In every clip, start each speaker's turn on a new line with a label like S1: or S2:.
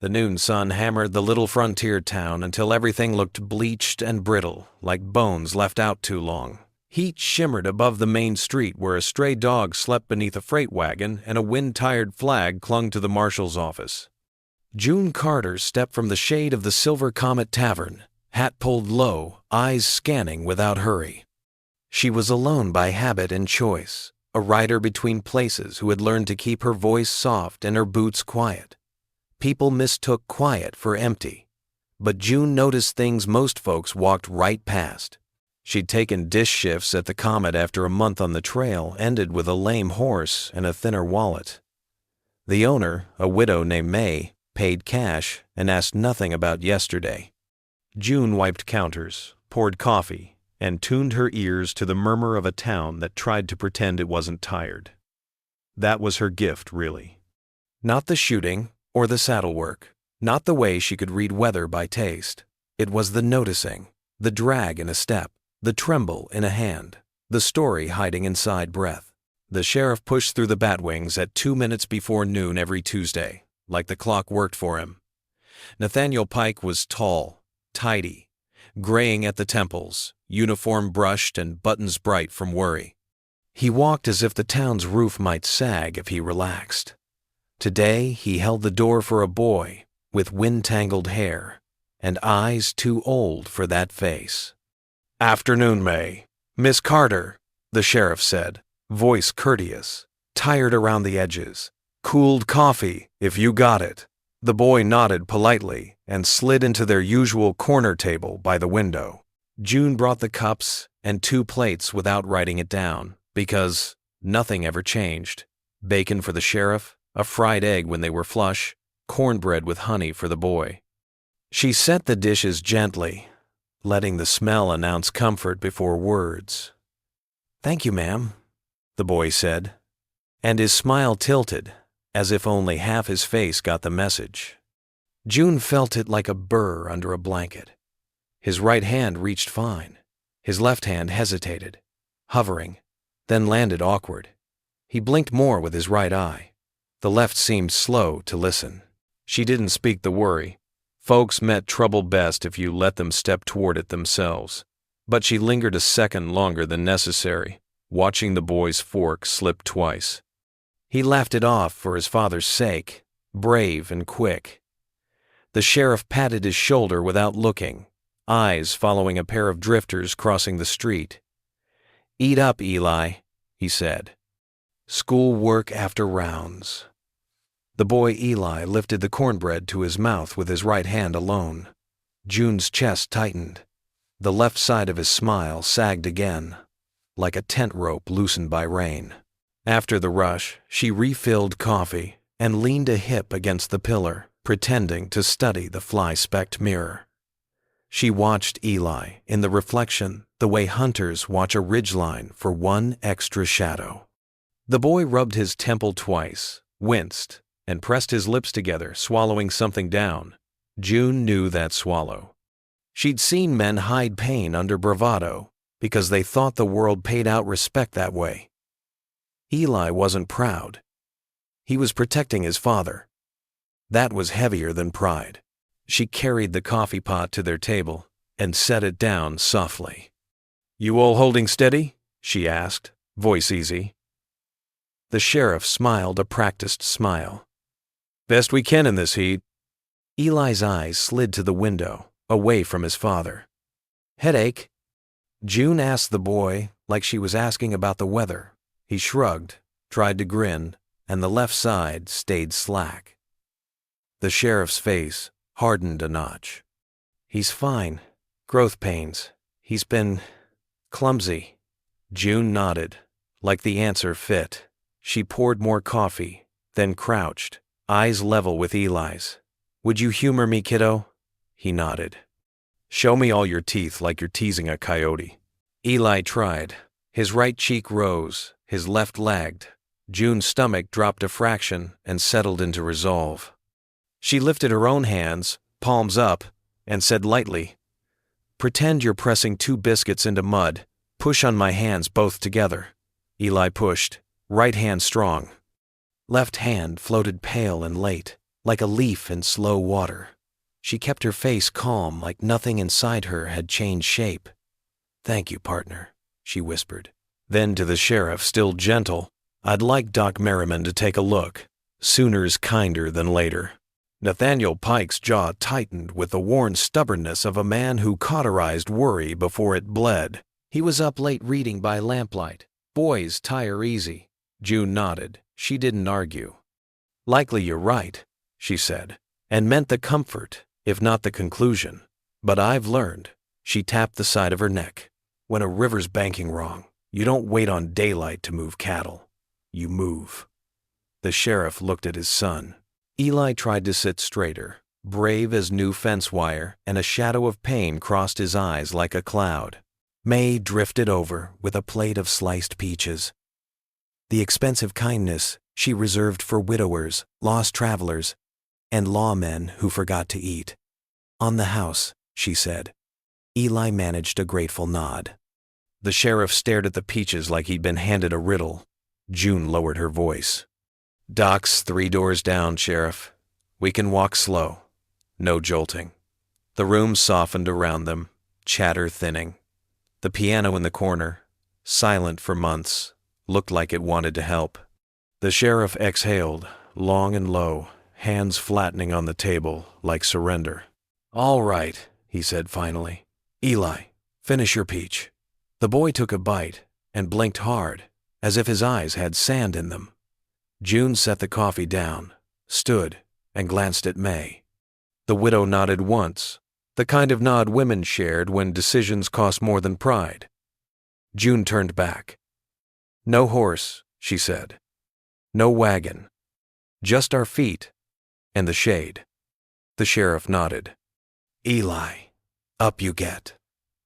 S1: The noon sun hammered the little frontier town until everything looked bleached and brittle, like bones left out too long. Heat shimmered above the main street where a stray dog slept beneath a freight wagon and a wind-tired flag clung to the marshal's office. June Carter stepped from the shade of the Silver Comet Tavern, hat pulled low, eyes scanning without hurry. She was alone by habit and choice, a rider between places who had learned to keep her voice soft and her boots quiet. People mistook quiet for empty, but June noticed things most folks walked right past. She'd taken dish shifts at the Comet after a month on the trail ended with a lame horse and a thinner wallet. The owner, a widow named May, paid cash and asked nothing about yesterday. June wiped counters, poured coffee, and tuned her ears to the murmur of a town that tried to pretend it wasn't tired. That was her gift, really. Not the shooting or the saddle work, not the way she could read weather by taste. It was the noticing, the drag in a step, the tremble in a hand, the story hiding inside breath. The sheriff pushed through the batwings at 2 minutes before noon every Tuesday, like the clock worked for him. Nathaniel Pike was tall, tidy, graying at the temples, uniform brushed and buttons bright from worry. He walked as if the town's roof might sag if he relaxed. Today he held the door for a boy with wind-tangled hair and eyes too old for that face. "Afternoon, May. Miss Carter," the sheriff said, voice courteous, tired around the edges. "Cooled coffee, if you got it." The boy nodded politely and slid into their usual corner table by the window. June brought the cups and 2 plates without writing it down, because nothing ever changed. Bacon for the sheriff, a fried egg when they were flush, cornbread with honey for the boy. She set the dishes gently, letting the smell announce comfort before words. "Thank you, ma'am," the boy said, and his smile tilted, as if only half his face got the message. June felt it like a burr under a blanket. His right hand reached fine. His left hand hesitated, hovering, then landed awkward. He blinked more with his right eye. The left seemed slow to listen. She didn't speak the worry. Folks met trouble best if you let them step toward it themselves. But she lingered a second longer than necessary, watching the boy's fork slip twice. He laughed it off for his father's sake, brave and quick. The sheriff patted his shoulder without looking, eyes following a pair of drifters crossing the street. "Eat up, Eli," he said. "School work after rounds." The boy Eli lifted the cornbread to his mouth with his right hand alone. June's chest tightened. The left side of his smile sagged again, like a tent rope loosened by rain. After the rush, she refilled coffee and leaned a hip against the pillar, pretending to study the fly-specked mirror. She watched Eli in the reflection the way hunters watch a ridgeline for one extra shadow. The boy rubbed his temple twice, winced, and pressed his lips together, swallowing something down. June knew that swallow. She'd seen men hide pain under bravado because they thought the world paid out respect that way. Eli wasn't proud. He was protecting his father. That was heavier than pride. She carried the coffee pot to their table and set it down softly. "You all holding steady?" she asked, voice easy. The sheriff smiled a practiced smile. "Best we can in this heat." Eli's eyes slid to the window, away from his father. "Headache?" June asked the boy like she was asking about the weather. He shrugged, tried to grin, and the left side stayed slack. The sheriff's face hardened a notch. "He's fine. Growth pains. He's been clumsy." June nodded, like the answer fit. She poured more coffee, then crouched, eyes level with Eli's. "Would you humor me, kiddo?" He nodded. "Show me all your teeth like you're teasing a coyote." Eli tried. His right cheek rose, his left lagged. June's stomach dropped a fraction and settled into resolve. She lifted her own hands, palms up, and said lightly, "Pretend you're pressing 2 biscuits into mud. Push on my hands both together." Eli pushed, right hand strong. Left hand floated pale and late, like a leaf in slow water. She kept her face calm, like nothing inside her had changed shape. "Thank you, partner," she whispered. Then to the sheriff, still gentle, "I'd like Doc Merriman to take a look. Sooner's kinder than later." Nathaniel Pike's jaw tightened with the worn stubbornness of a man who cauterized worry before it bled. He was up late reading by lamplight. Boys tire easy. June nodded. She didn't argue. "Likely you're right," she said, and meant the comfort, if not the conclusion. "But I've learned." She tapped the side of her neck. "When a river's banking wrong, you don't wait on daylight to move cattle. You move." The sheriff looked at his son. Eli tried to sit straighter, brave as new fence wire, and a shadow of pain crossed his eyes like a cloud. May drifted over with a plate of sliced peaches. The expensive kindness she reserved for widowers, lost travelers, and lawmen who forgot to eat. "On the house," she said. Eli managed a grateful nod. The sheriff stared at the peaches like he'd been handed a riddle. June lowered her voice. "Doc's 3 doors down, Sheriff. We can walk slow. No jolting." The room softened around them, chatter thinning. The piano in the corner, silent for months, looked like it wanted to help. The sheriff exhaled, long and low, hands flattening on the table like surrender. "All right," he said finally. "Eli, finish your peach." The boy took a bite and blinked hard, as if his eyes had sand in them. June set the coffee down, stood, and glanced at May. The widow nodded once, the kind of nod women shared when decisions cost more than pride. June turned back. "No horse," she said. "No wagon. Just our feet and the shade." The sheriff nodded. "Eli, up you get."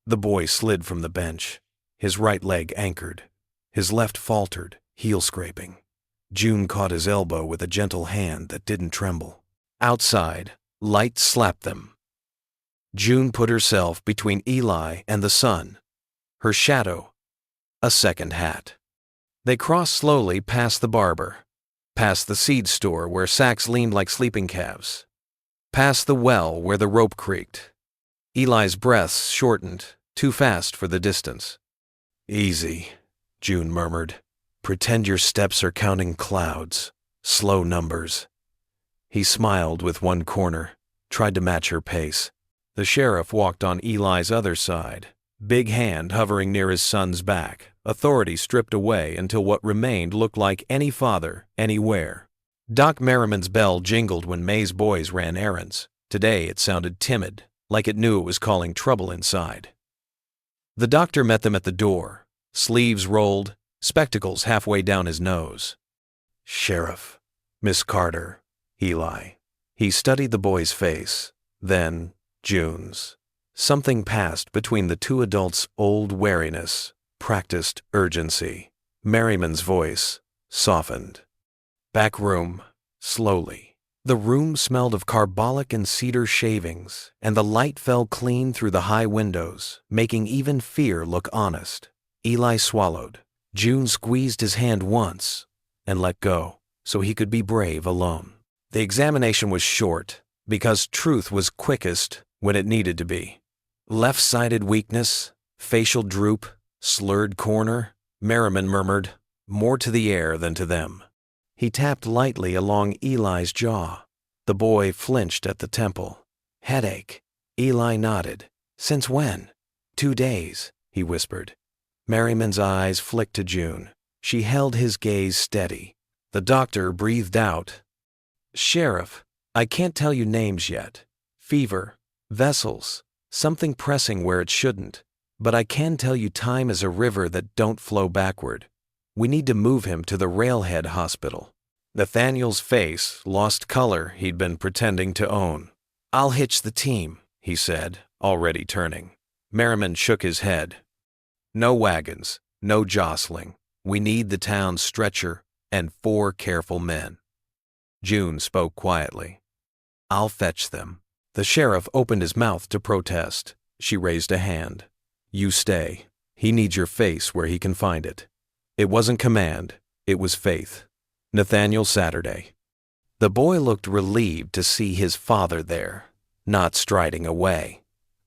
S1: The boy slid from the bench, his right leg anchored. His left faltered, heel scraping. June caught his elbow with a gentle hand that didn't tremble. Outside, light slapped them. June put herself between Eli and the sun. Her shadow, a second hat. They crossed slowly past the barber, past the seed store where sacks leaned like sleeping calves, past the well where the rope creaked. Eli's breaths shortened, too fast for the distance. "Easy," June murmured. "Pretend your steps are counting clouds, slow numbers." He smiled with one corner, tried to match her pace. The sheriff walked on Eli's other side, big hand hovering near his son's back, authority stripped away until what remained looked like any father, anywhere. Doc Merriman's bell jingled when May's boys ran errands. Today it sounded timid, like it knew it was calling trouble inside. The doctor met them at the door, sleeves rolled, spectacles halfway down his nose. "Sheriff, Miss Carter, Eli." He studied the boy's face, then June's. Something passed between the two adults' old wariness, practiced urgency. Merriman's voice softened. "Back room," slowly. The room smelled of carbolic and cedar shavings, and the light fell clean through the high windows, making even fear look honest. Eli swallowed. June squeezed his hand once and let go, so he could be brave alone. The examination was short, because truth was quickest when it needed to be. Left-sided weakness, facial droop, slurred corner. Merriman murmured, more to the air than to them. He tapped lightly along Eli's jaw. The boy flinched at the temple. "Headache." Eli nodded. "Since when?" "2 days," he whispered. Merriman's eyes flicked to June. She held his gaze steady. The doctor breathed out. "Sheriff, I can't tell you names yet. Fever, vessels, something pressing where it shouldn't. But I can tell you time is a river that don't flow backward. We need to move him to the Railhead Hospital." Nathaniel's face lost color he'd been pretending to own. "I'll hitch the team," he said, already turning. Merriman shook his head. "No wagons, no jostling. We need the town's stretcher and 4 careful men." June spoke quietly. "I'll fetch them." The sheriff opened his mouth to protest. She raised a hand. "You stay. He needs your face where he can find it." It wasn't command, it was faith. Nathaniel Saturday. The boy looked relieved to see his father there, not striding away.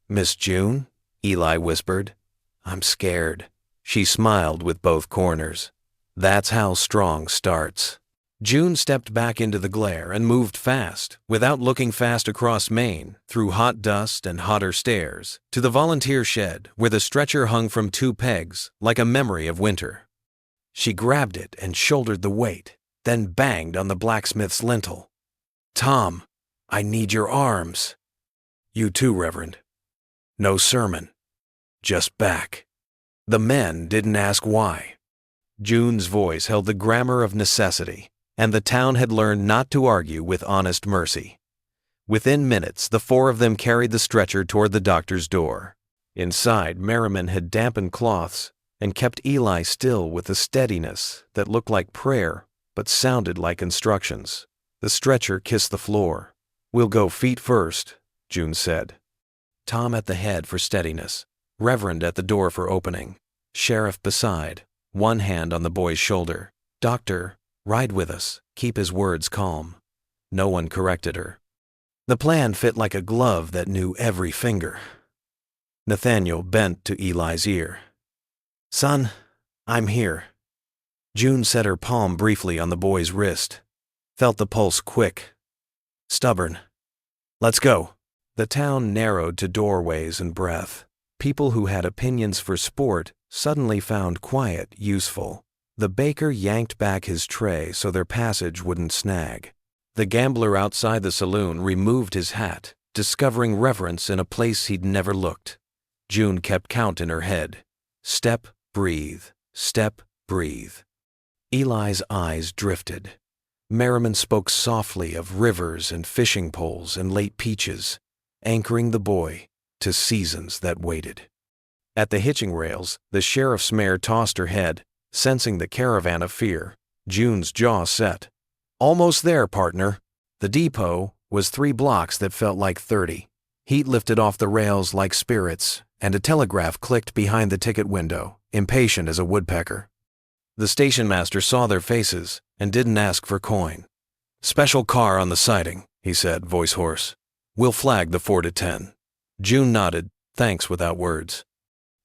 S1: "Miss June?" Eli whispered. "I'm scared." She smiled with both corners. "That's how strong starts." June stepped back into the glare and moved fast, without looking fast across Main, through hot dust and hotter stairs, to the volunteer shed where the stretcher hung from 2 pegs, like a memory of winter. She grabbed it and shouldered the weight, then banged on the blacksmith's lintel. "Tom, I need your arms." "You too, Reverend." "No sermon. Just back." The men didn't ask why. June's voice held the grammar of necessity, and the town had learned not to argue with honest mercy. Within minutes, the 4 of them carried the stretcher toward the doctor's door. Inside, Merriman had dampened cloths and kept Eli still with a steadiness that looked like prayer but sounded like instructions. The stretcher kissed the floor. "We'll go feet first," June said. Tom at the head for steadiness, Reverend at the door for opening, Sheriff beside, one hand on the boy's shoulder. "Doctor, ride with us, keep his words calm." No one corrected her. The plan fit like a glove that knew every finger. Nathaniel bent to Eli's ear. "Son, I'm here." June set her palm briefly on the boy's wrist, felt the pulse quick, stubborn. "Let's go." The town narrowed to doorways and breath. People who had opinions for sport suddenly found quiet useful. The baker yanked back his tray so their passage wouldn't snag. The gambler outside the saloon removed his hat, discovering reverence in a place he'd never looked. June kept count in her head. Step, breathe. Step, breathe. Eli's eyes drifted. Merriman spoke softly of rivers and fishing poles and late peaches, anchoring the boy to seasons that waited. At the hitching rails, the sheriff's mare tossed her head, sensing the caravan of fear. June's jaw set. "Almost there, partner." The depot was 3 blocks that felt like 30. Heat lifted off the rails like spirits, and a telegraph clicked behind the ticket window, impatient as a woodpecker. The station master saw their faces and didn't ask for coin. "Special car on the siding," he said, voice hoarse. "We'll flag the 4 to 10. June nodded, thanks without words.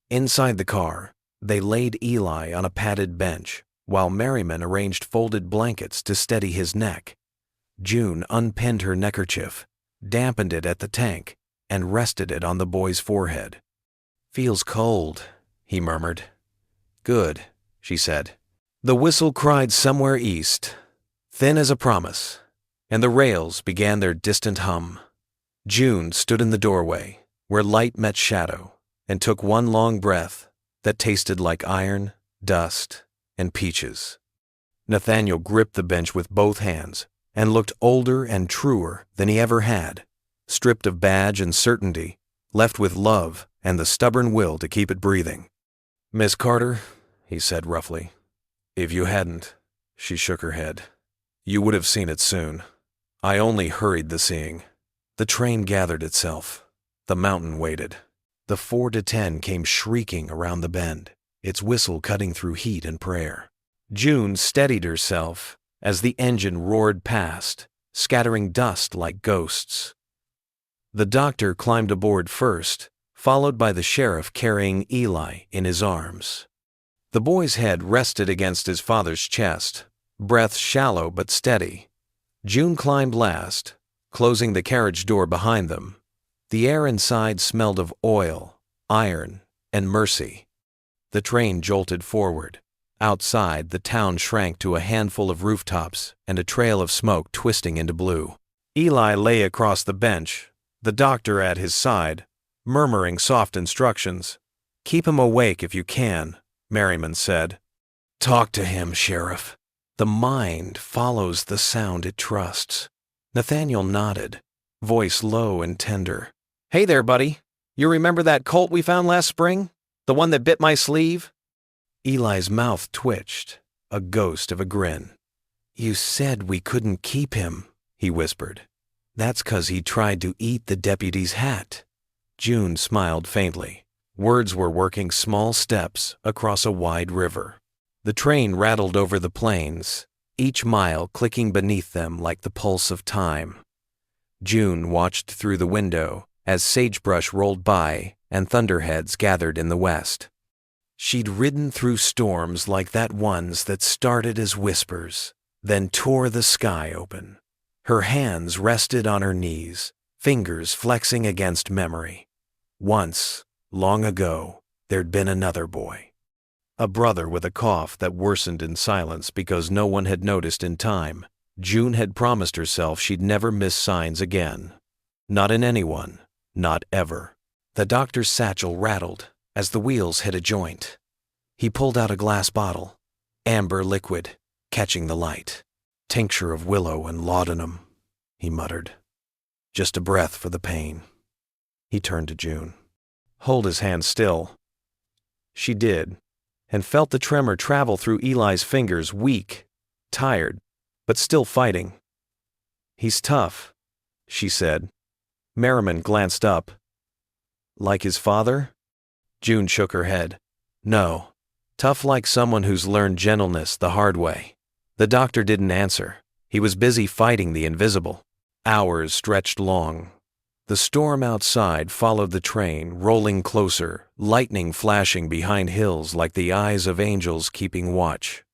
S1: Inside the car, they laid Eli on a padded bench, while Merriman arranged folded blankets to steady his neck. June unpinned her neckerchief, dampened it at the tank, and rested it on the boy's forehead. "Feels cold," he murmured. "Good," she said. The whistle cried somewhere east, thin as a promise, and the rails began their distant hum. June stood in the doorway, where light met shadow, and took one long breath that tasted like iron, dust, and peaches. Nathaniel gripped the bench with both hands and looked older and truer than he ever had, stripped of badge and certainty, left with love and the stubborn will to keep it breathing. "Miss Carter," he said roughly. "If you hadn't," she shook her head, "you would have seen it soon. I only hurried the seeing." The train gathered itself. The mountain waited. The 4 to 10 came shrieking around the bend, its whistle cutting through heat and prayer. June steadied herself as the engine roared past, scattering dust like ghosts. The doctor climbed aboard first, followed by the sheriff carrying Eli in his arms. The boy's head rested against his father's chest, breath shallow but steady. June climbed last, closing the carriage door behind them. The air inside smelled of oil, iron, and mercy. The train jolted forward. Outside, the town shrank to a handful of rooftops and a trail of smoke twisting into blue. Eli lay across the bench, the doctor at his side, murmuring soft instructions. "Keep him awake if you can," Merriman said. "Talk to him, Sheriff. The mind follows the sound it trusts." Nathaniel nodded, voice low and tender. "Hey there, buddy. You remember that colt we found last spring? The one that bit my sleeve?" Eli's mouth twitched, a ghost of a grin. "You said we couldn't keep him," he whispered. "That's 'cause he tried to eat the deputy's hat." June smiled faintly. Words were working small steps across a wide river. The train rattled over the plains. each mile clicking beneath them like the pulse of time. June watched through the window as sagebrush rolled by and thunderheads gathered in the west. She'd ridden through storms like that ones that started as whispers, then tore the sky open. Her hands rested on her knees, fingers flexing against memory. Once, long ago, there'd been another boy. A brother with a cough that worsened in silence because no one had noticed in time. June had promised herself she'd never miss signs again. Not in anyone, not ever. The doctor's satchel rattled as the wheels hit a joint. He pulled out a glass bottle, amber liquid, catching the light. Tincture of willow and laudanum, he muttered. Just a breath for the pain. He turned to June. Hold his hand still. She did, and felt the tremor travel through Eli's fingers, weak, tired, but still fighting. He's tough, she said. Merriman glanced up. Like his father? June shook her head. No, tough like someone who's learned gentleness the hard way. The doctor didn't answer. He was busy fighting the invisible. Hours stretched long. The storm outside followed the train, rolling closer, lightning flashing behind hills like the eyes of angels keeping watch.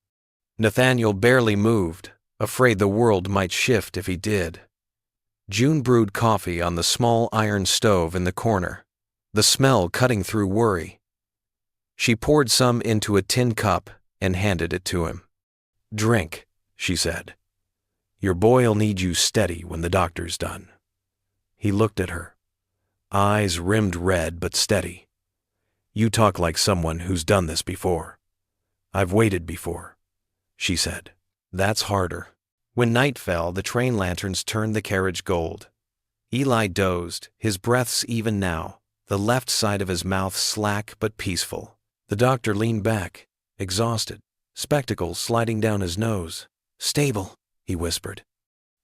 S1: Nathaniel barely moved, afraid the world might shift if he did. June brewed coffee on the small iron stove in the corner, the smell cutting through worry. She poured some into a tin cup and handed it to him. Drink, she said. Your boy'll need you steady when the doctor's done. He looked at her, eyes rimmed red but steady. You talk like someone who's done this before. I've waited before, she said. That's harder. When night fell, the train lanterns turned the carriage gold. Eli dozed, his breaths even now, the left side of his mouth slack but peaceful. The doctor leaned back, exhausted, spectacles sliding down his nose. Stable, he whispered.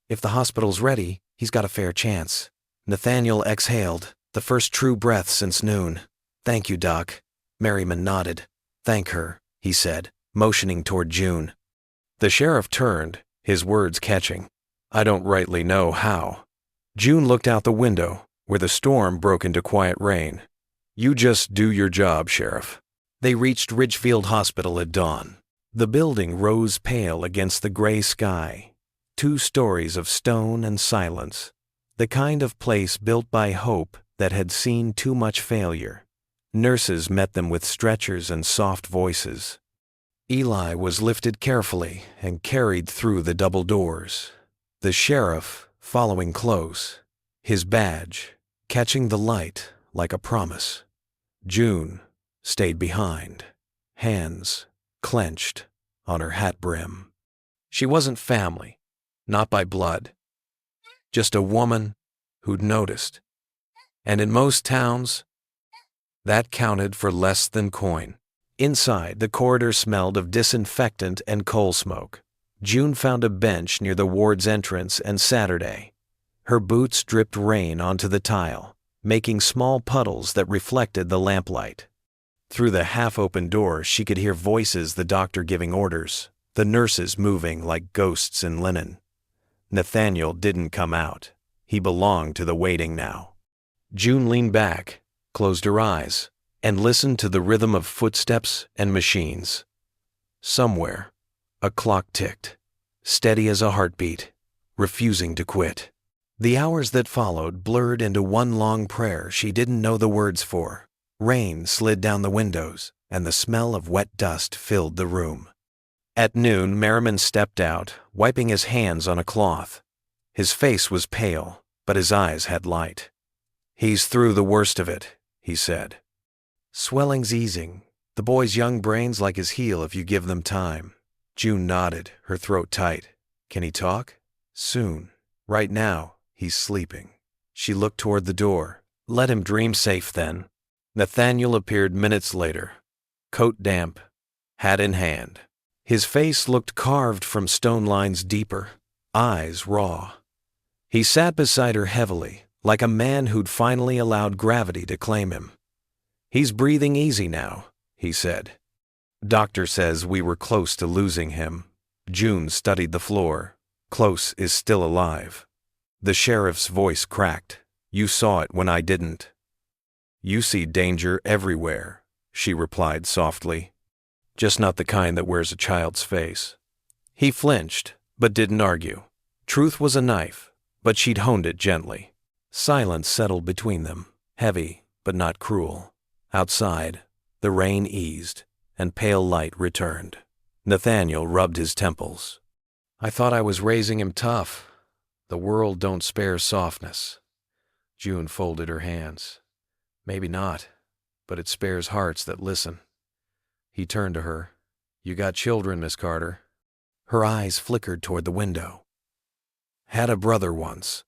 S1: If the hospital's ready, he's got a fair chance. Nathaniel exhaled, the first true breath since noon. Thank you, Doc. Merriman nodded. Thank her, he said, motioning toward June. The sheriff turned, his words catching. I don't rightly know how. June looked out the window, where the storm broke into quiet rain. You just do your job, Sheriff. They reached Ridgefield Hospital at dawn. The building rose pale against the gray sky. 2 stories of stone and silence. The kind of place built by hope that had seen too much failure. Nurses met them with stretchers and soft voices. Eli was lifted carefully and carried through the double doors. The sheriff, following close, his badge, catching the light like a promise. June stayed behind, hands clenched on her hat brim. She wasn't family, not by blood, just a woman who'd noticed. And in most towns, that counted for less than coin. Inside, the corridor smelled of disinfectant and coal smoke. June found a bench near the ward's entrance and Saturday. Her boots dripped rain onto the tile, making small puddles that reflected the lamplight. Through the half-open door, she could hear voices, the doctor giving orders, the nurses moving like ghosts in linen. Nathaniel didn't come out. He belonged to the waiting now. June leaned back, closed her eyes, and listened to the rhythm of footsteps and machines. Somewhere, a clock ticked, steady as a heartbeat, refusing to quit. The hours that followed blurred into one long prayer she didn't know the words for. Rain slid down the windows, and the smell of wet dust filled the room. At noon, Merriman stepped out, wiping his hands on a cloth. His face was pale, but his eyes had light. He's through the worst of it, he said. Swelling's easing. The boy's young brains like his heel if you give them time. June nodded, her throat tight. Can he talk? Soon. Right now, he's sleeping. She looked toward the door. Let him dream safe then. Nathaniel appeared minutes later, coat damp, hat in hand. His face looked carved from stone lines deeper, eyes raw. He sat beside her heavily, like a man who'd finally allowed gravity to claim him. He's breathing easy now, he said. Doctor says we were close to losing him. June studied the floor. Close is still alive. The sheriff's voice cracked. You saw it when I didn't. You see danger everywhere, she replied softly. Just not the kind that wears a child's face. He flinched, but didn't argue. Truth was a knife, but she'd honed it gently. Silence settled between them, heavy, but not cruel. Outside, the rain eased, and pale light returned. Nathaniel rubbed his temples. I thought I was raising him tough. The world don't spare softness. June folded her hands. Maybe not, but it spares hearts that listen. He turned to her. You got children, Miss Carter. Her eyes flickered toward the window. Had a brother once.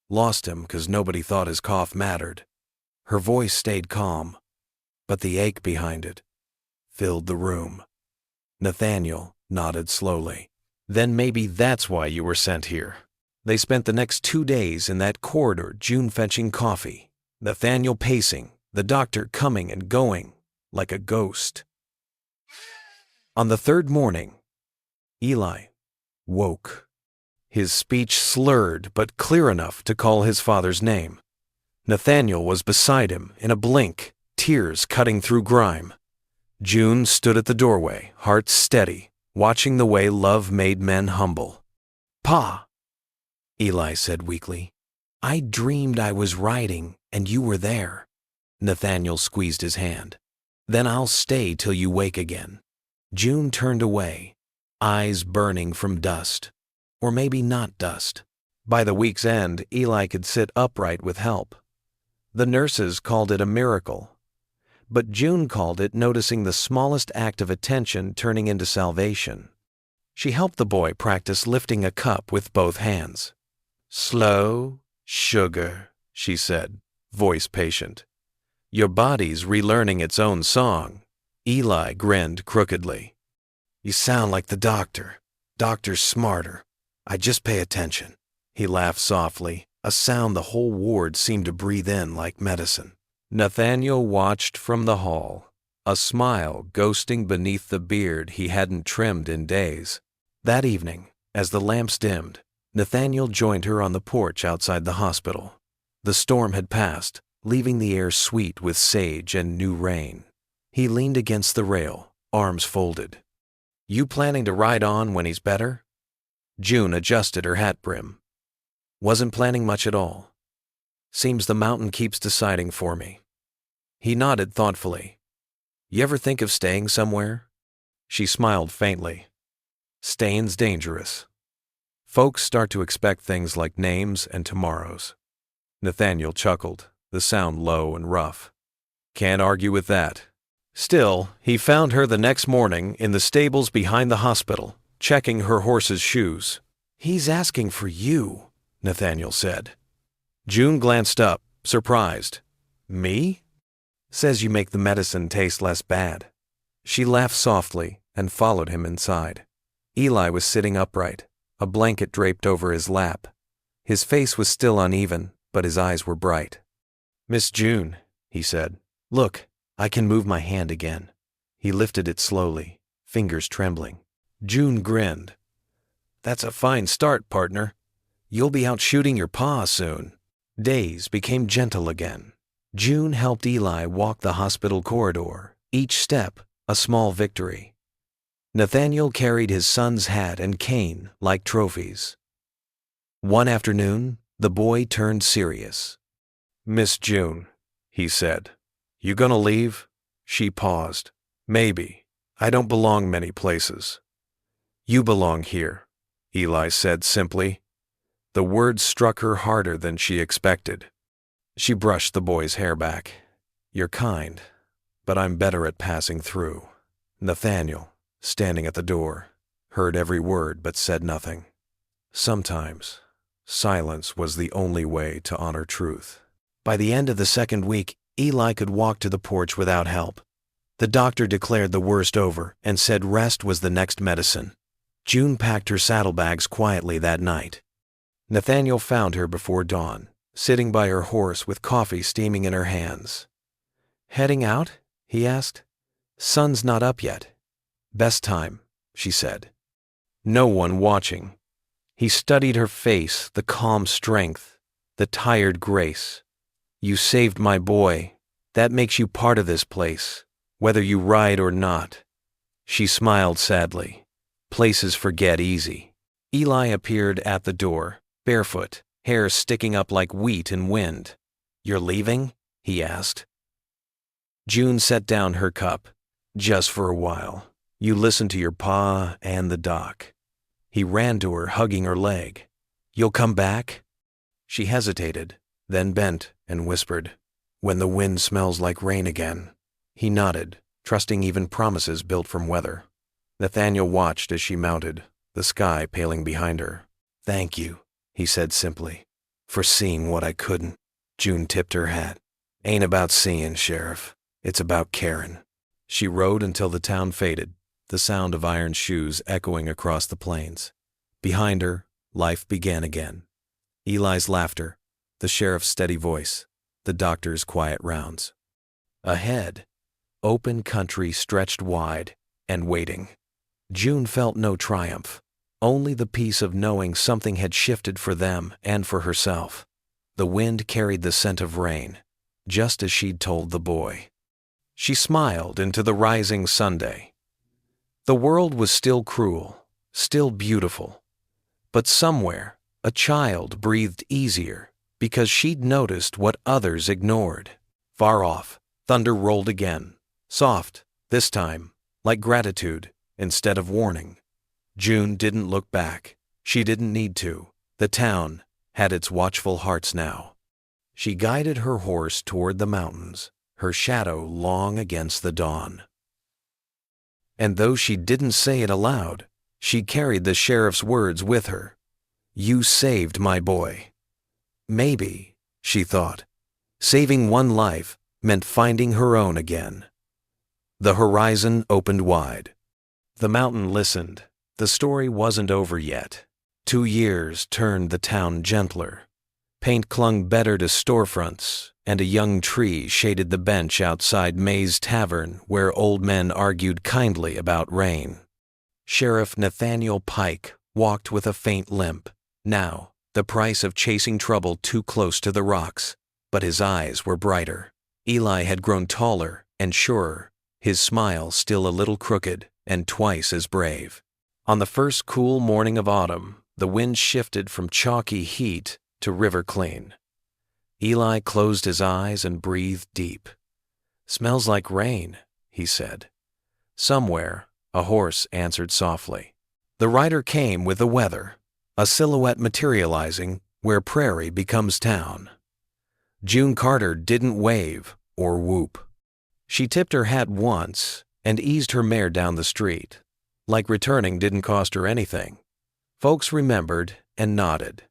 S1: Lost him 'cause nobody thought his cough mattered. Her voice stayed calm, but the ache behind it filled the room. Nathaniel nodded slowly. Then maybe that's why you were sent here. They spent the next 2 days in that corridor, June fetching coffee, Nathaniel pacing, the doctor coming and going like a ghost. On the third morning, Eli woke. His speech slurred but clear enough to call his father's name. Nathaniel was beside him in a blink, tears cutting through grime. June stood at the doorway, heart steady, watching the way love made men humble. Pa, Eli said weakly, I dreamed I was riding and you were there. Nathaniel squeezed his hand. Then I'll stay till you wake again. June turned away, eyes burning from dust. Or maybe not dust. By the week's end, Eli could sit upright with help. The nurses called it a miracle, but June called it noticing the smallest act of attention turning into salvation. She helped the boy practice lifting a cup with both hands. Slow, sugar, she said, voice patient. Your body's relearning its own song. Eli grinned crookedly. You sound like the doctor. Doctor's smarter. I just pay attention. He laughed softly, a sound the whole ward seemed to breathe in like medicine. Nathaniel watched from the hall, a smile ghosting beneath the beard he hadn't trimmed in days. That evening, as the lamps dimmed, Nathaniel joined her on the porch outside the hospital. The storm had passed, leaving the air sweet with sage and new rain. He leaned against the rail, arms folded. You planning to ride on when he's better? June adjusted her hat brim. Wasn't planning much at all. Seems the mountain keeps deciding for me. He nodded thoughtfully. You ever think of staying somewhere? She smiled faintly. Staying's dangerous. Folks start to expect things like names and tomorrows. Nathaniel chuckled, the sound low and rough. Can't argue with that. Still, he found her the next morning in the stables behind the hospital, checking her horse's shoes. He's asking for you, Nathaniel said. June glanced up, surprised. Me? Says you make the medicine taste less bad. She laughed softly and followed him inside. Eli was sitting upright, a blanket draped over his lap. His face was still uneven, but his eyes were bright. Miss June, he said, look, I can move my hand again. He lifted it slowly, fingers trembling. June grinned. That's a fine start, partner. You'll be out shooting your pa soon. Days became gentle again. June helped Eli walk the hospital corridor, each step a small victory. Nathaniel carried his son's hat and cane like trophies. One afternoon, the boy turned serious. Miss June, he said, you gonna leave? She paused. Maybe. I don't belong many places. You belong here, Eli said simply. The words struck her harder than she expected. She brushed the boy's hair back. You're kind, but I'm better at passing through. Nathaniel, standing at the door, heard every word but said nothing. Sometimes, silence was the only way to honor truth. By the end of the second week, Eli could walk to the porch without help. The doctor declared the worst over and said rest was the next medicine. June packed her saddlebags quietly that night. Nathaniel found her before dawn, sitting by her horse with coffee steaming in her hands. Heading out? He asked. Sun's not up yet. Best time, she said. no one watching. He studied her face, the calm strength, the tired grace. You saved my boy. That makes you part of this place, whether you ride or not. She smiled sadly. Places forget easy. Eli appeared at the door, barefoot, hair sticking up like wheat in wind. You're leaving? He asked. June set down her cup. Just for a while. You listen to your pa and the doc. He ran to her, hugging her leg. You'll come back? She hesitated, then bent and whispered, when the wind smells like rain again. He nodded, trusting even promises built from weather. Nathaniel watched as she mounted, the sky paling behind her. Thank you, he said simply, for seeing what I couldn't. June tipped her hat. Ain't about seeing, Sheriff. It's about caring. She rode until the town faded, the sound of iron shoes echoing across the plains. Behind her, life began again. Eli's laughter, the sheriff's steady voice, the doctor's quiet rounds. Ahead, open country stretched wide and waiting. June felt no triumph, only the peace of knowing something had shifted for them and for herself. The wind carried the scent of rain, just as she'd told the boy. She smiled into the rising Sunday. The world was still cruel, still beautiful, but somewhere a child breathed easier because she'd noticed what others ignored. Far off, thunder rolled again, soft, this time, like gratitude instead of warning. June didn't look back. She didn't need to. The town had its watchful hearts now. She guided her horse toward the mountains, her shadow long against the dawn. And though she didn't say it aloud, she carried the sheriff's words with her. You saved my boy. Maybe, she thought, saving one life meant finding her own again. The horizon opened wide. The mountain listened. The story wasn't over yet. 2 years turned the town gentler. Paint clung better to storefronts, and a young tree shaded the bench outside May's Tavern where old men argued kindly about rain. Sheriff Nathaniel Pike walked with a faint limp. Now, the price of chasing trouble too close to the rocks, but his eyes were brighter. Eli had grown taller and surer, his smile still a little crooked and twice as brave. On the first cool morning of autumn, the wind shifted from chalky heat to river clean. Eli closed his eyes and breathed deep. Smells like rain, he said. Somewhere, a horse answered softly. The rider came with the weather, a silhouette materializing where prairie becomes town. June Carter didn't wave or whoop. She tipped her hat once and eased her mare down the street. Like returning didn't cost her anything. Folks remembered and nodded.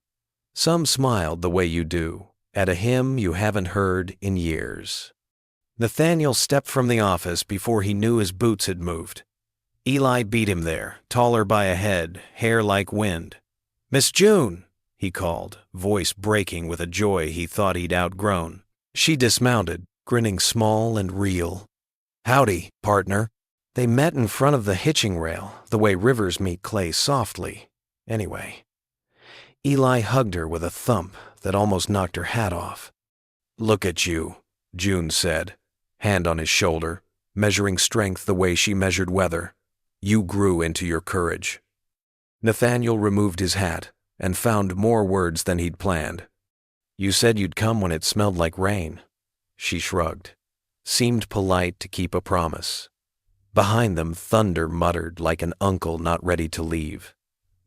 S1: Some smiled the way you do at a hymn you haven't heard in years. Nathaniel stepped from the office before he knew his boots had moved. Eli beat him there, taller by a head, hair like wind. Miss June, he called, voice breaking with a joy he thought he'd outgrown. She dismounted, grinning small and real. Howdy, partner. They met in front of the hitching rail, the way rivers meet clay softly. Anyway. Eli hugged her with a thump that almost knocked her hat off. Look at you, June said, hand on his shoulder, measuring strength the way she measured weather. You grew into your courage. Nathaniel removed his hat and found more words than he'd planned. You said you'd come when it smelled like rain. She shrugged. Seemed polite to keep a promise. Behind them, thunder muttered like an uncle not ready to leave.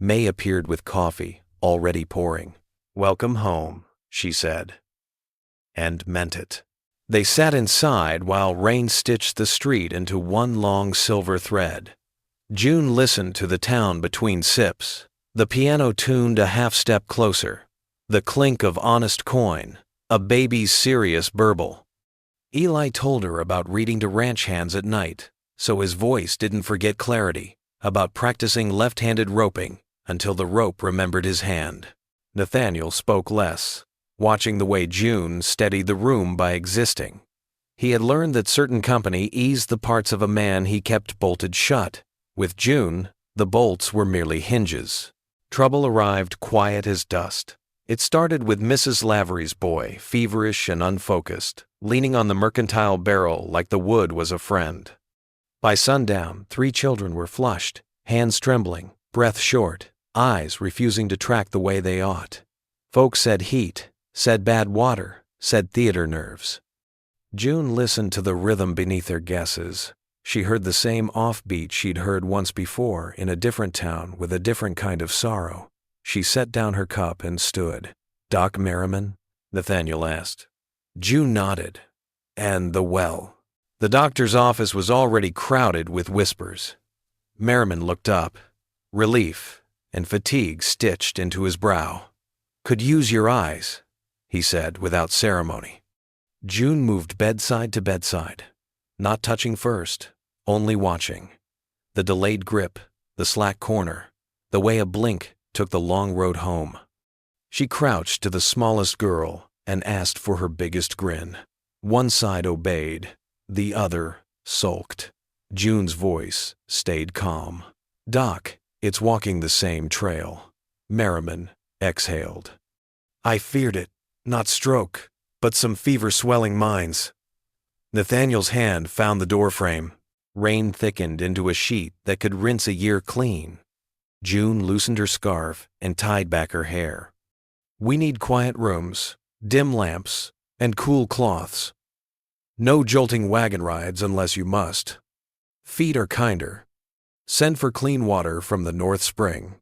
S1: May appeared with coffee, already pouring. Welcome home, she said. And meant it. They sat inside while rain stitched the street into one long silver thread. June listened to the town between sips. The piano tuned a half-step closer. The clink of honest coin, a baby's serious burble. Eli told her about reading to ranch hands at night, so his voice didn't forget clarity, about practicing left-handed roping until the rope remembered his hand. Nathaniel spoke less, watching the way June steadied the room by existing. He had learned that certain company eased the parts of a man he kept bolted shut. With June, The bolts were merely hinges. Trouble arrived quiet as dust. It started with Mrs. Lavery's boy, feverish and unfocused, leaning on the mercantile barrel like the wood was a friend. By sundown, 3 children were flushed, hands trembling, breath short, eyes refusing to track the way they ought. Folks said heat, said bad water, said theater nerves. June listened to the rhythm beneath their guesses. She heard the same offbeat she'd heard once before in a different town with a different kind of sorrow. She set down her cup and stood. "Doc Merriman?" Nathaniel asked. June nodded. "And the well?" The doctor's office was already crowded with whispers. Merriman looked up, relief and fatigue stitched into his brow. "Could use your eyes," he said without ceremony. June moved bedside to bedside, not touching first, only watching. The delayed grip, the slack corner, the way a blink took the long road home. She crouched to the smallest girl and asked for her biggest grin. One side obeyed, the other sulked. June's voice stayed calm. "Doc, it's walking the same trail." Merriman exhaled. "I feared it, not stroke, but some fever-swelling minds." Nathaniel's hand found the doorframe. Rain thickened into a sheet that could rinse a year clean. June loosened her scarf and tied back her hair. "We need quiet rooms, dim lamps, and cool cloths. No jolting wagon rides unless you must. Feet are kinder. Send for clean water from the North Spring.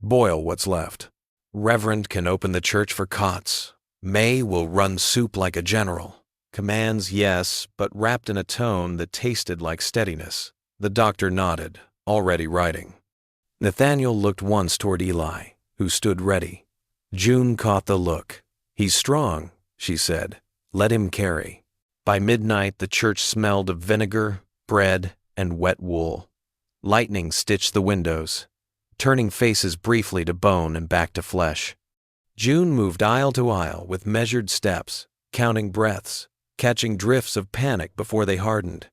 S1: Boil what's left. Reverend can open the church for cots. May will run soup like a general." Commands, yes, but wrapped in a tone that tasted like steadiness. The doctor nodded, already writing. Nathaniel looked once toward Eli, who stood ready. June caught the look. "He's strong," she said. "Let him carry." By midnight, the church smelled of vinegar, bread, and wet wool. Lightning stitched the windows, turning faces briefly to bone and back to flesh. June moved aisle to aisle with measured steps, counting breaths, catching drifts of panic before they hardened.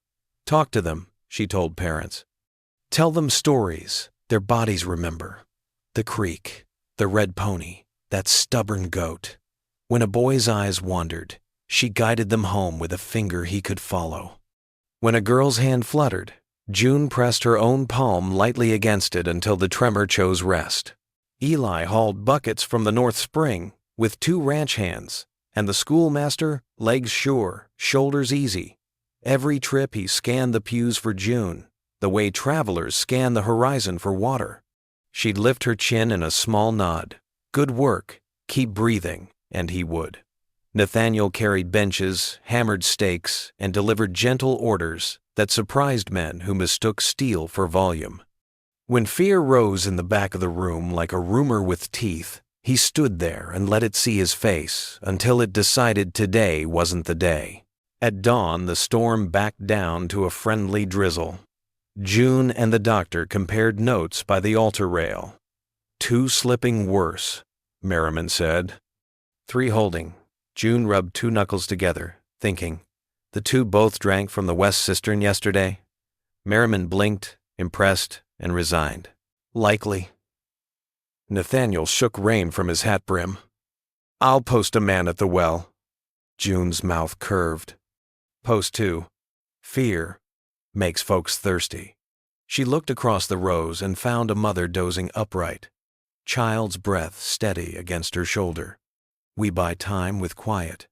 S1: "Talk to them," she told parents. "Tell them stories their bodies remember. The creek, the red pony, that stubborn goat. When a boy's eyes wandered, she guided them home with a finger he could follow." When a girl's hand fluttered, June pressed her own palm lightly against it until the tremor chose rest. Eli hauled buckets from the North Spring with 2 ranch hands, and the schoolmaster, legs sure, shoulders easy. Every trip he scanned the pews for June, the way travelers scan the horizon for water. She'd lift her chin in a small nod. Good work, keep breathing, and he would. Nathaniel carried benches, hammered stakes, and delivered gentle orders that surprised men who mistook steel for volume. When fear rose in the back of the room like a rumor with teeth, he stood there and let it see his face until it decided today wasn't the day. At dawn, the storm backed down to a friendly drizzle. June and the doctor compared notes by the altar rail. 2 slipping worse, Merriman said. 3 holding. June rubbed 2 knuckles together, thinking. The 2 both drank from the west cistern yesterday. Merriman blinked, impressed, and resigned. Likely. Nathaniel shook rain from his hat brim. "I'll post a man at the well." June's mouth curved. Post 2. Fear makes folks thirsty. She looked across the rows and found a mother dozing upright, child's breath steady against her shoulder. "We buy time with quiet,"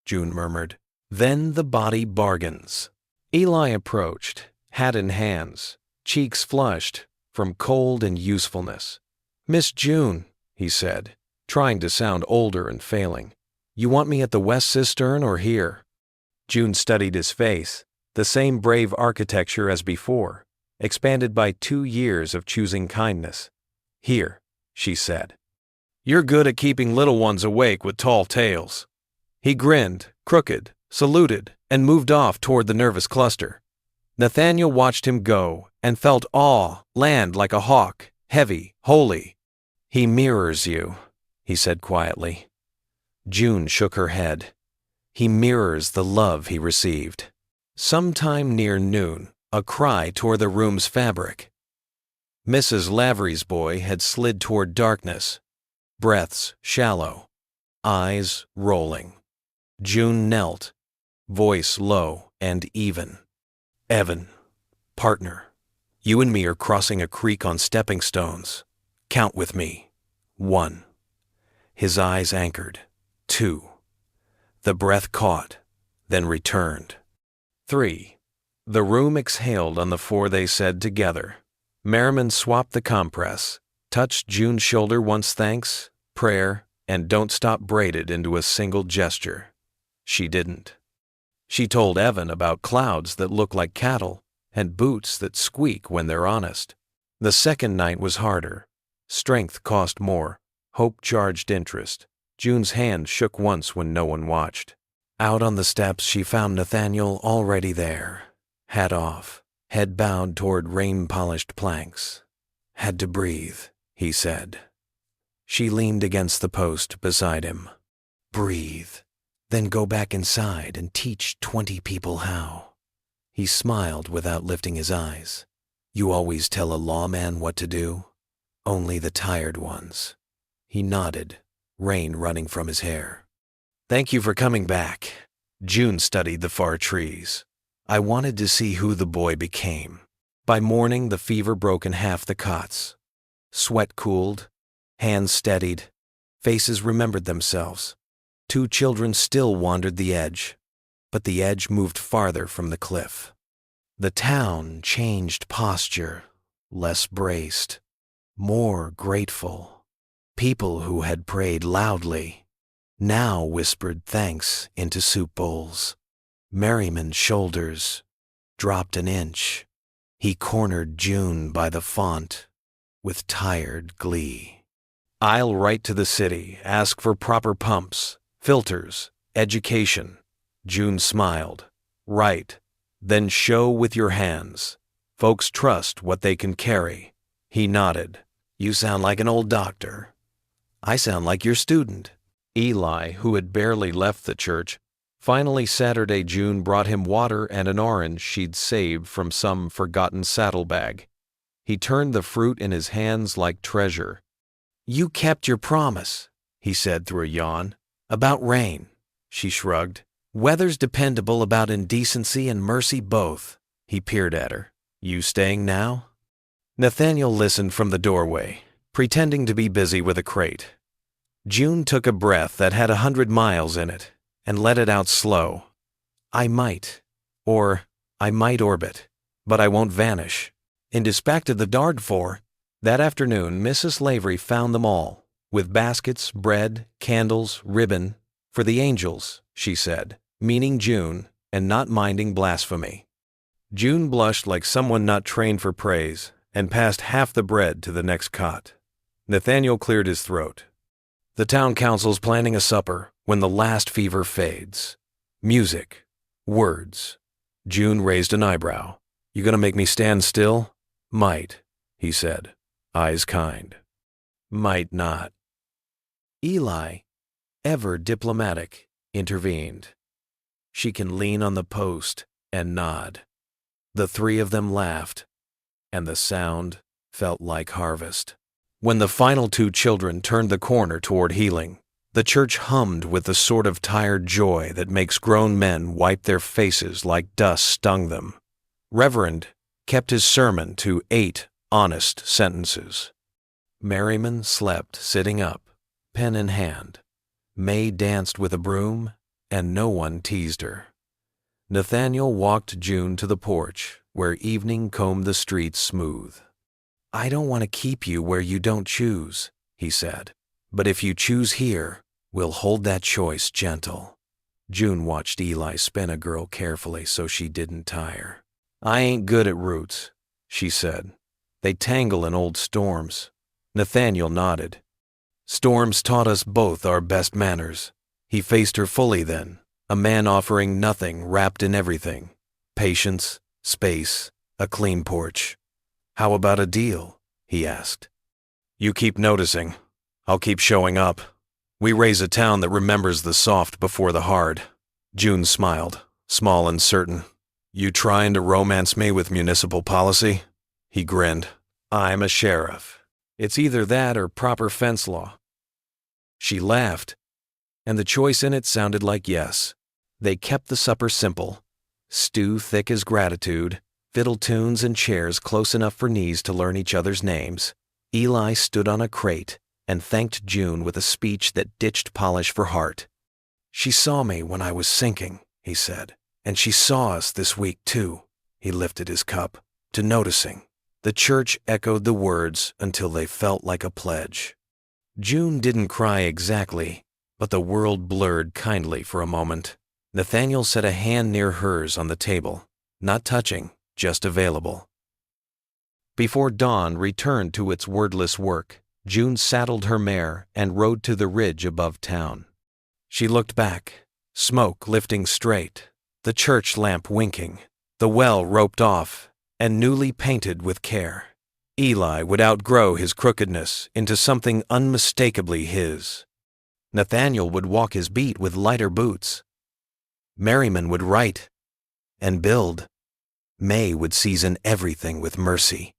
S1: June murmured. "Then the body bargains." Eli approached, hat in hands, cheeks flushed from cold and usefulness. "Miss June," he said, trying to sound older and failing, "you want me at the west cistern or here?" June studied his face, the same brave architecture as before, expanded by 2 years of choosing kindness. "Here," she said. "You're good at keeping little ones awake with tall tales." He grinned, crooked, saluted, and moved off toward the nervous cluster. Nathaniel watched him go and felt awe land like a hawk, heavy, holy. "He mirrors you," he said quietly. June shook her head. "He mirrors the love he received." Sometime near noon, a cry tore the room's fabric. Mrs. Lavery's boy had slid toward darkness, breaths shallow, eyes rolling. June knelt, voice low and even. "Evan, partner, you and me are crossing a creek on stepping stones. Count with me. 1. His eyes anchored. 2. The breath caught, then returned. 3. The room exhaled on the 4 they said together. Merriman swapped the compress, touched June's shoulder once thanks, prayer, and don't stop braided into a single gesture. She didn't. She told Evan about clouds that look like cattle and boots that squeak when they're honest. The second night was harder. Strength cost more. Hope charged interest. June's hand shook once when no one watched. Out on the steps she found Nathaniel already there, hat off, head bowed toward rain-polished planks. "Had to breathe," he said. She leaned against the post beside him. "Breathe, then go back inside and teach 20 people how." He smiled without lifting his eyes. "You always tell a lawman what to do? Only the tired ones." He nodded, rain running from his hair. "Thank you for coming back." June studied the far trees. "I wanted to see who the boy became." By morning, the fever broke in half the cots. Sweat cooled, hands steadied, faces remembered themselves. 2 children still wandered the edge, but the edge moved farther from the cliff. The town changed posture, less braced, more grateful. People who had prayed loudly now whispered thanks into soup bowls. Merriman's shoulders dropped an inch. He cornered June by the font with tired glee. "I'll write to the city, ask for proper pumps, filters, education." June smiled. "Right, then show with your hands. Folks trust what they can carry." He nodded. "You sound like an old doctor." "I sound like your student." Eli, who had barely left the church, finally Saturday June brought him water and an orange she'd saved from some forgotten saddlebag. He turned the fruit in his hands like treasure. "You kept your promise," he said through a yawn. "About rain." She shrugged. "Weather's dependable about indecency and mercy both." He peered at her. "You staying now?" Nathaniel listened from the doorway, pretending to be busy with a crate. June took a breath that had 100 miles in it and let it out slow. "I might. Or I might orbit. But I won't vanish. In despite of the dard for." That afternoon, Mrs. Lavery found them all, with baskets, bread, candles, ribbon, "for the angels," she said, meaning June and not minding blasphemy. June blushed like someone not trained for praise and passed half the bread to the next cot. Nathaniel cleared his throat. "The town council's planning a supper when the last fever fades. Music. Words." June raised an eyebrow. "You gonna make me stand still?" "Might," he said, eyes kind. "Might not." Eli, ever diplomatic, intervened. "She can lean on the post and nod." The 3 of them laughed, and the sound felt like harvest. When the final 2 children turned the corner toward healing, the church hummed with the sort of tired joy that makes grown men wipe their faces like dust stung them. Reverend kept his sermon to 8 honest sentences. Merriman slept sitting up, pen in hand. May danced with a broom, and no one teased her. Nathaniel walked June to the porch, where evening combed the streets smooth. "I don't want to keep you where you don't choose," he said. "But if you choose here, we'll hold that choice gentle." June watched Eli spin a girl carefully so she didn't tire. "I ain't good at roots," she said. "They tangle in old storms." Nathaniel nodded. "Storms taught us both our best manners." He faced her fully then, a man offering nothing wrapped in everything. Patience, space, a clean porch. "How about a deal?" he asked. "You keep noticing. I'll keep showing up. We raise a town that remembers the soft before the hard." June smiled, small and certain. "You trying to romance me with municipal policy?" He grinned. I'm a sheriff. It's either that or proper fence law." She laughed, and the choice in it sounded like yes. They kept the supper simple. Stew thick as gratitude, fiddle tunes and chairs close enough for knees to learn each other's names. Eli stood on a crate and thanked June with a speech that ditched polish for heart. "She saw me when I was sinking," he said, "and she saw us this week too." He lifted his cup to noticing. The church echoed the words until they felt like a pledge. June didn't cry exactly, but the world blurred kindly for a moment. Nathaniel set a hand near hers on the table, not touching, just available. Before dawn returned to its wordless work, June saddled her mare and rode to the ridge above town. She looked back, smoke lifting straight, the church lamp winking, the well roped off, and newly painted with care. Eli would outgrow his crookedness into something unmistakably his. Nathaniel would walk his beat with lighter boots. Merriman would write and build. May would season everything with mercy.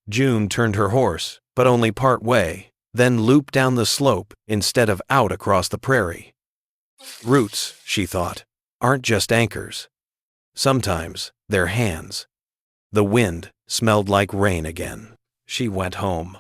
S1: June turned her horse, but only part way, then looped down the slope instead of out across the prairie. Roots, she thought, aren't just anchors. Sometimes they're hands. The wind smelled like rain again. She went home.